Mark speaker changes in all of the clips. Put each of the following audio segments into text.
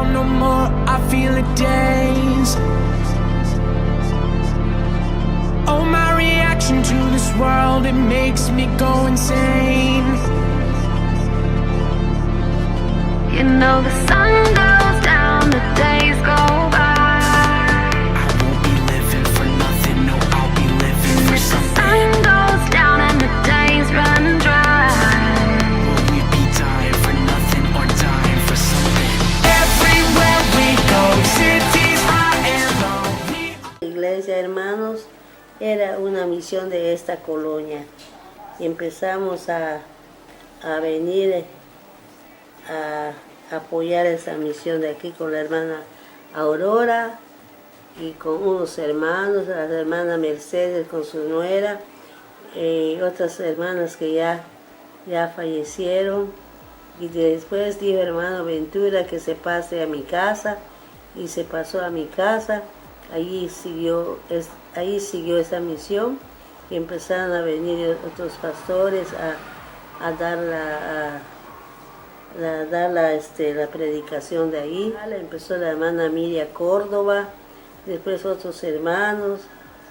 Speaker 1: down no more, I feel a daze. Oh, my reaction to this world, it makes me go insane.
Speaker 2: You know the sun goes down, the days go by.
Speaker 1: I won't be living for nothing, no, I'll be living for
Speaker 2: The
Speaker 1: something.
Speaker 2: sun goes down and the days run dry.
Speaker 1: Will we be dying for nothing or dying for something? Everywhere we go, cities high and low.
Speaker 3: Iglesia, hermanos, era una misión de esta colonia y empezamos a venir a apoyar esa misión de aquí con la hermana Aurora y con unos hermanos, la hermana Mercedes con su nuera y otras hermanas que ya fallecieron. Y después dijo hermano Ventura que se pase a mi casa y se pasó a mi casa. Allí siguió esa misión y empezaron a venir otros pastores a dar la predicación de ahí. Empezó la hermana Miriam Córdoba, después otros hermanos,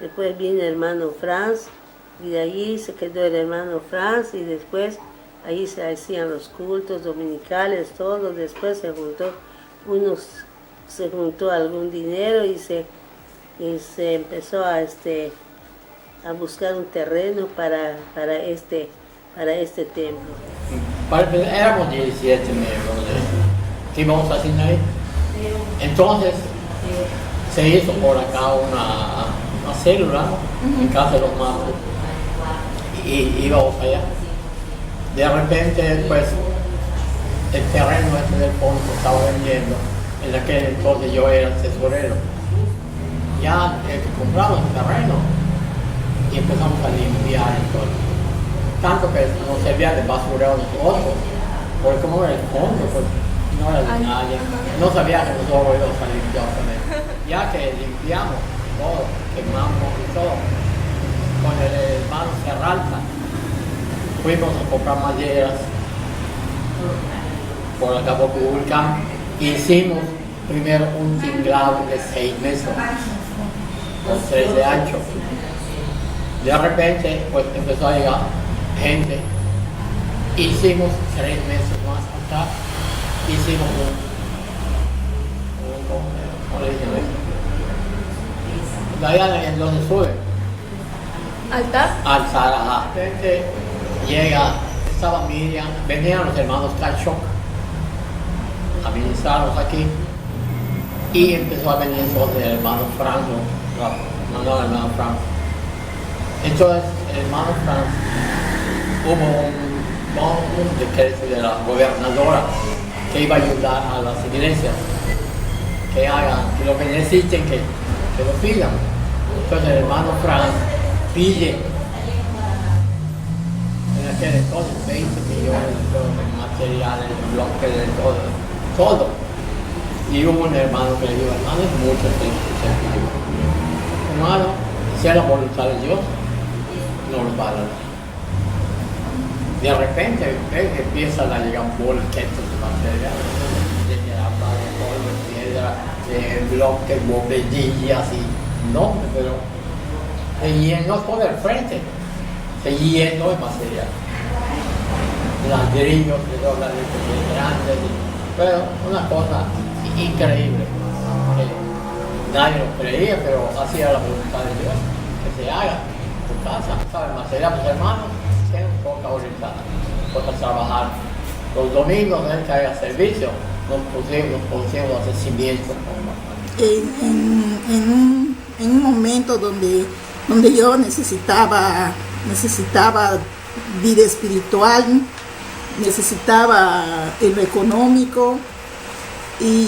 Speaker 3: después vino el hermano Franz y de allí se quedó el hermano Franz y después ahí se hacían los cultos dominicales, todo. Después se juntó algún dinero y se empezó a buscar un terreno para este templo.
Speaker 4: Éramos 17 miembros que íbamos a Sinaí. Entonces se hizo por acá una célula en casa de los malos y íbamos allá. De repente, pues, el terreno del fondo se estaba vendiendo. En aquel entonces yo era tesorero. Ya compramos el terreno y empezamos a limpiar y todo. Tanto que nos servía de basurero nosotros, porque como era el fondo, pues no era de nadie. No sabía que nosotros íbamos a limpiar con él. Ya que limpiamos todo, quemamos y todo, con el hermano Serralta, fuimos a comprar maderas por acá por Cuculcán. Hicimos primero un tinglado de 6 metros, con 3 de ancho. De repente, pues empezó a llegar gente. Hicimos 3 meses más acá. Hicimos ¿cómo le dicen eso? Allá en donde sube.
Speaker 5: ¿Altar?
Speaker 4: Altar, ajá. De repente llega, estaba Miriam, venían los hermanos Cachok a ministrarnos aquí. Y empezó a venir entonces el hermano Franco, mandó al hermano Franco. Entonces, el hermano Franco, hubo un decreto de la gobernadora que iba a ayudar a las iglesias, que hagan, que lo que necesiten, que lo pidan. Entonces, el hermano Franco pide, en aquel entonces, 20 millones de materiales, de bloques, de todo. Y hubo un hermano que le dijo, hermano, es mucho tiempo. Hermano, si es la voluntad de Dios, no lo va a dar. De repente empiezan a llegar bolquetos de material, de polvo, piedra, de bloques, bombedillas y no, pero se llenó todo el frente, se llenó de material. Ladrillos de dólares grandes, pero una cosa increíble. Nadie lo creía, pero así era la voluntad de Dios, que se haga en tu casa, ¿sabes? Material, pues hermanos, que un poco ahorita, puedes trabajar. Los domingos, que haya servicio, nos pusimos a hacer cimientos.
Speaker 6: En un momento donde yo necesitaba vida espiritual, necesitaba en lo económico, y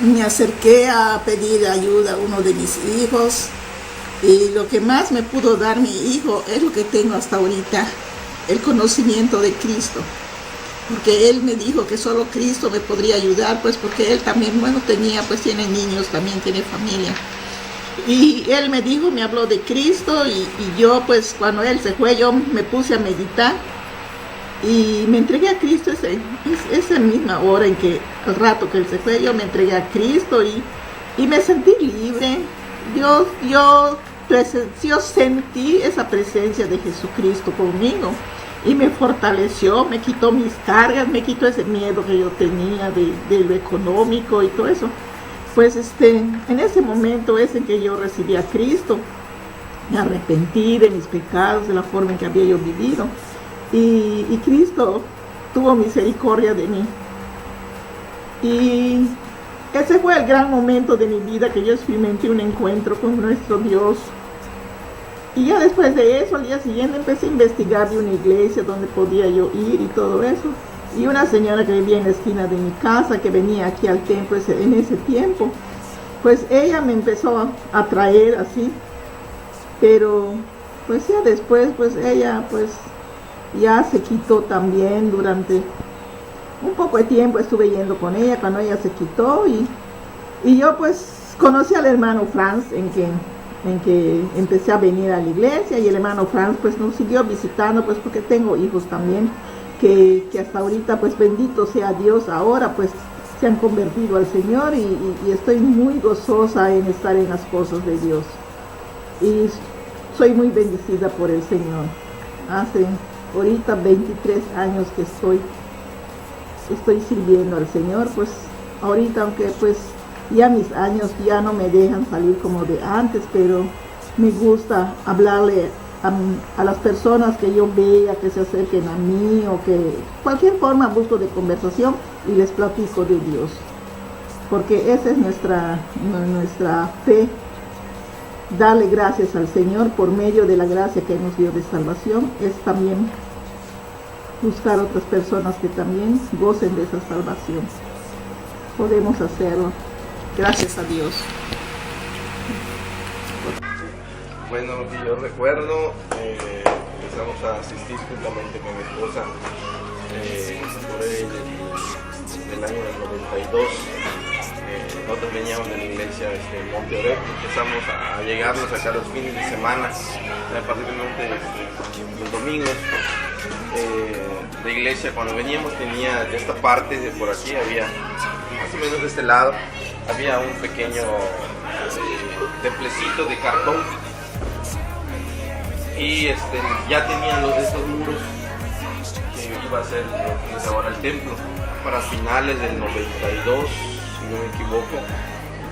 Speaker 6: me acerqué a pedir ayuda a uno de mis hijos, y lo que más me pudo dar mi hijo es lo que tengo hasta ahorita, el conocimiento de Cristo, porque él me dijo que solo Cristo me podría ayudar, pues porque él también, tiene niños, también tiene familia, y él me dijo, me habló de Cristo, y yo pues cuando él se fue, yo me puse a meditar, Y me entregué a Cristo esa misma hora en que, al rato que Él se fue, yo me entregué a Cristo y me sentí libre. Yo sentí esa presencia de Jesucristo conmigo y me fortaleció, me quitó mis cargas, me quitó ese miedo que yo tenía de lo económico y todo eso. Pues en ese momento es en que yo recibí a Cristo, me arrepentí de mis pecados, de la forma en que había yo vivido. Y Cristo tuvo misericordia de mí. Y ese fue el gran momento de mi vida que yo experimenté un encuentro con nuestro Dios. Y ya después de eso, al día siguiente empecé a investigar de una iglesia donde podía yo ir y todo eso. Y una señora que vivía en la esquina de mi casa, que venía aquí al templo en ese tiempo, pues ella me empezó a traer así. Pero pues ya después, pues ella pues ya se quitó también. Durante un poco de tiempo estuve yendo con ella cuando ella se quitó y yo pues conocí al hermano Franz en que empecé a venir a la iglesia, y el hermano Franz pues nos siguió visitando, pues porque tengo hijos también que hasta ahorita pues bendito sea Dios, ahora pues se han convertido al Señor y estoy muy gozosa en estar en las cosas de Dios y soy muy bendecida por el Señor. Hace ahorita 23 años que estoy sirviendo al Señor, pues ahorita aunque pues ya mis años ya no me dejan salir como de antes, pero me gusta hablarle a las personas que yo vea que se acerquen a mí o que cualquier forma busco de conversación y les platico de Dios, porque esa es nuestra fe. Darle gracias al Señor por medio de la gracia que nos dio de salvación es también buscar otras personas que también gocen de esa salvación. Podemos hacerlo. Gracias a Dios.
Speaker 7: Bueno, lo que yo recuerdo, empezamos a asistir juntamente con mi esposa por el año del 92. Nosotros veníamos de la iglesia de Monte Oreb, empezamos a llegarnos acá los fines de semana, particularmente los domingos. La iglesia cuando veníamos tenía de esta parte, de por aquí, había más o menos de este lado, había un pequeño templecito de cartón y ya tenían los de estos muros que iba a ser lo que es ahora el templo. Para finales del 92, si no me equivoco,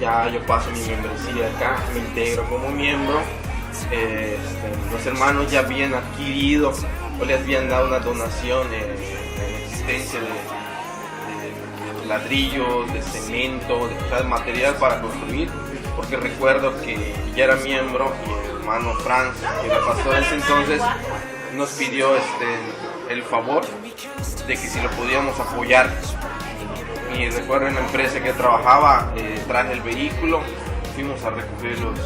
Speaker 7: ya yo paso mi membresía acá, me integro como miembro. Los hermanos ya habían adquirido o les habían dado una donación en existencia de ladrillos, de cemento, de material para construir, porque recuerdo que ya era miembro y el hermano Franz, que era pastor en ese entonces, nos pidió el favor de que si lo podíamos apoyar. Y recuerdo en la empresa que trabajaba, traje el vehículo, fuimos a recoger los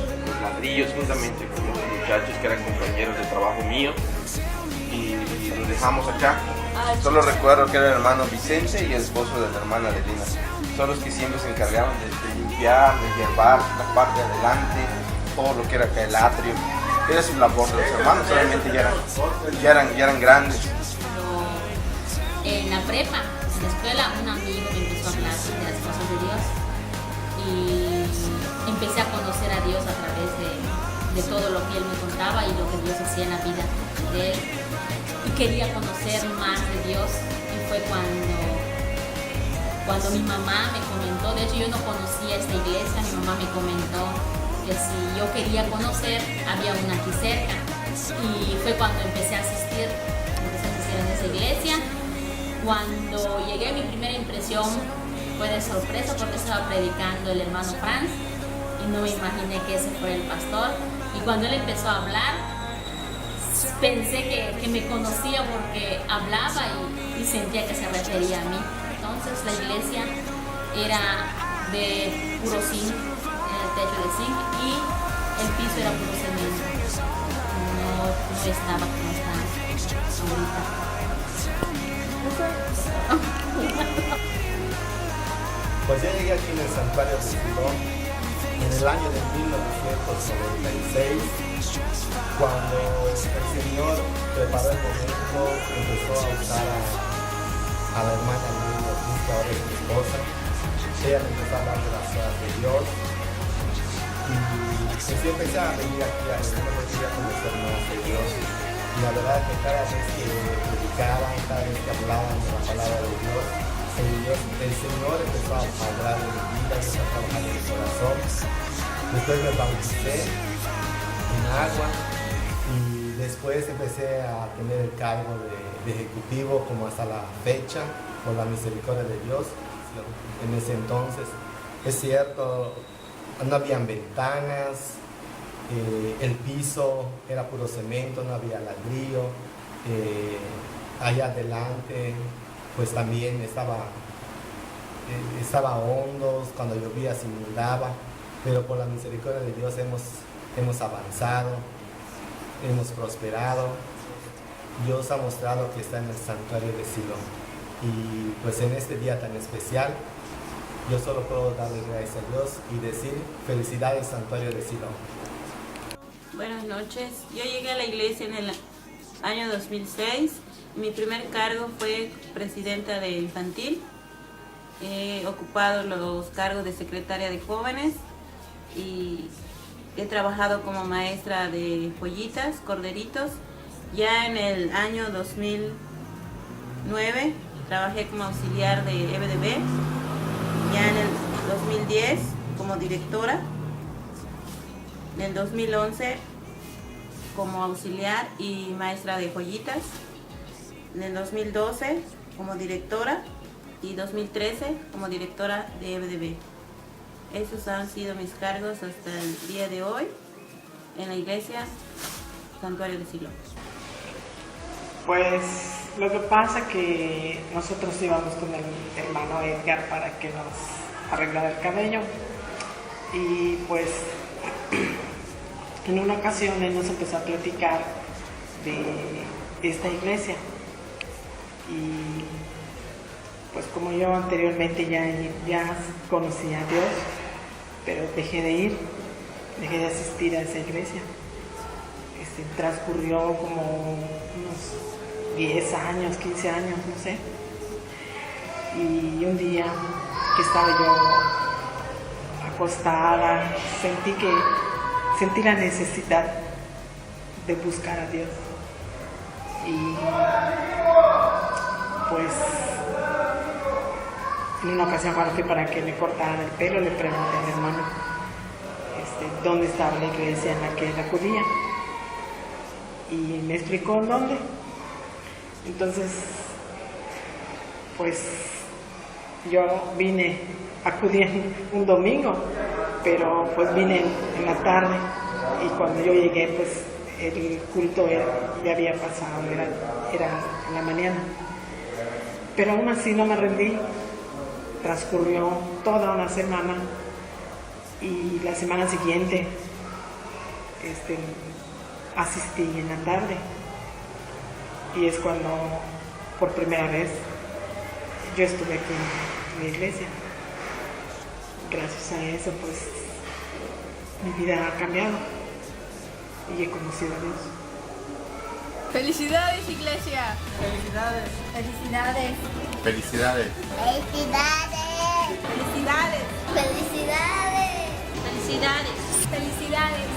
Speaker 7: ladrillos juntamente con los muchachos que eran compañeros de trabajo mío y los dejamos acá. Solo recuerdo que era el hermano Vicente y el esposo de la hermana Adelina. Son los que siempre se encargaban de limpiar, de hierbar la parte de adelante, todo lo que era acá el atrio. Era su labor de los hermanos, obviamente ya eran grandes.
Speaker 8: En la prepa, en la escuela, un amigo me empezó a hablar de las cosas de Dios y empecé a conocer a Dios a través de todo lo que él me contaba y lo que Dios hacía en la vida de él. Y quería conocer más de Dios y fue cuando mi mamá me comentó, de hecho yo no conocía esta iglesia, mi mamá me comentó que si yo quería conocer, había una aquí cerca y fue cuando empecé a asistir en esa iglesia. Cuando llegué, mi primera impresión fue de sorpresa porque estaba predicando el hermano Franz y no me imaginé que ese fuera el pastor. Y cuando él empezó a hablar, pensé que me conocía porque hablaba y sentía que se refería a mí. Entonces la iglesia era de puro zinc, era el techo de zinc y el piso era puro cemento. No estaba como está ahorita.
Speaker 9: Pues ya llegué aquí en el santuario de Sidón en el año de 1996, cuando el Señor preparó el momento, empezó a usar a la hermana Lina, que ahora es mi esposa. Ella me empezó a hablar de las cosas de Dios. Y pues yo empecé a venir aquí a quería conocer más de Dios. Y la verdad es que cada vez que predicaban, cada vez que hablaban de la palabra de Dios, el Señor empezó a hablar de mi vida, empezó a trabajar en mi corazón. Después me bauticé en agua y después empecé a tener el cargo de ejecutivo como hasta la fecha, por la misericordia de Dios. En ese entonces, es cierto, no habían ventanas, el piso era puro cemento, no había ladrillo, allá adelante pues también estaba hondo, cuando llovía se inundaba, pero por la misericordia de Dios hemos avanzado, hemos prosperado. Dios ha mostrado que está en el santuario de Silo. Y pues en este día tan especial, yo solo puedo darle gracias a Dios y decir felicidades santuario de Silo.
Speaker 10: Buenas noches, yo llegué a la iglesia en el año 2006. Mi primer cargo fue presidenta de infantil. He ocupado los cargos de secretaria de jóvenes y he trabajado como maestra de pollitas, corderitos. Ya en el año 2009 trabajé como auxiliar de EBDB. Ya en el 2010 como directora. En el 2011 como auxiliar y maestra de joyitas. En el 2012 como directora y 2013 como directora de EBDB. Esos han sido mis cargos hasta el día de hoy en la iglesia Santuario de Silo.
Speaker 11: Pues lo que pasa que nosotros íbamos con el hermano Edgar para que nos arreglara el cabello y pues en una ocasión él nos empezó a platicar de esta iglesia y pues como yo anteriormente ya conocía a Dios, pero dejé de asistir a esa iglesia. Transcurrió como unos 10 años, 15 años, no sé. Y un día que estaba yo acostada, sentí la necesidad de buscar a Dios. Y pues en una ocasión cuando fui para que me cortaran el pelo, le pregunté al hermano dónde estaba la iglesia en la que él acudía. Y me explicó en dónde. Entonces, pues yo acudí un domingo, pero pues vine en la tarde y cuando yo llegué, pues el culto ya había pasado, era en la mañana. Pero aún así no me rendí. Transcurrió toda una semana y la semana siguiente asistí en la tarde y es cuando por primera vez yo estuve aquí en la iglesia. Gracias a eso pues mi vida ha cambiado y he conocido a Dios.
Speaker 5: ¡Felicidades, iglesia!
Speaker 12: ¡Felicidades!
Speaker 5: ¡Felicidades!
Speaker 9: Felicidades.
Speaker 5: ¡Felicidades! ¡Felicidades!
Speaker 12: ¡Felicidades!
Speaker 5: ¡Felicidades! ¡Felicidades!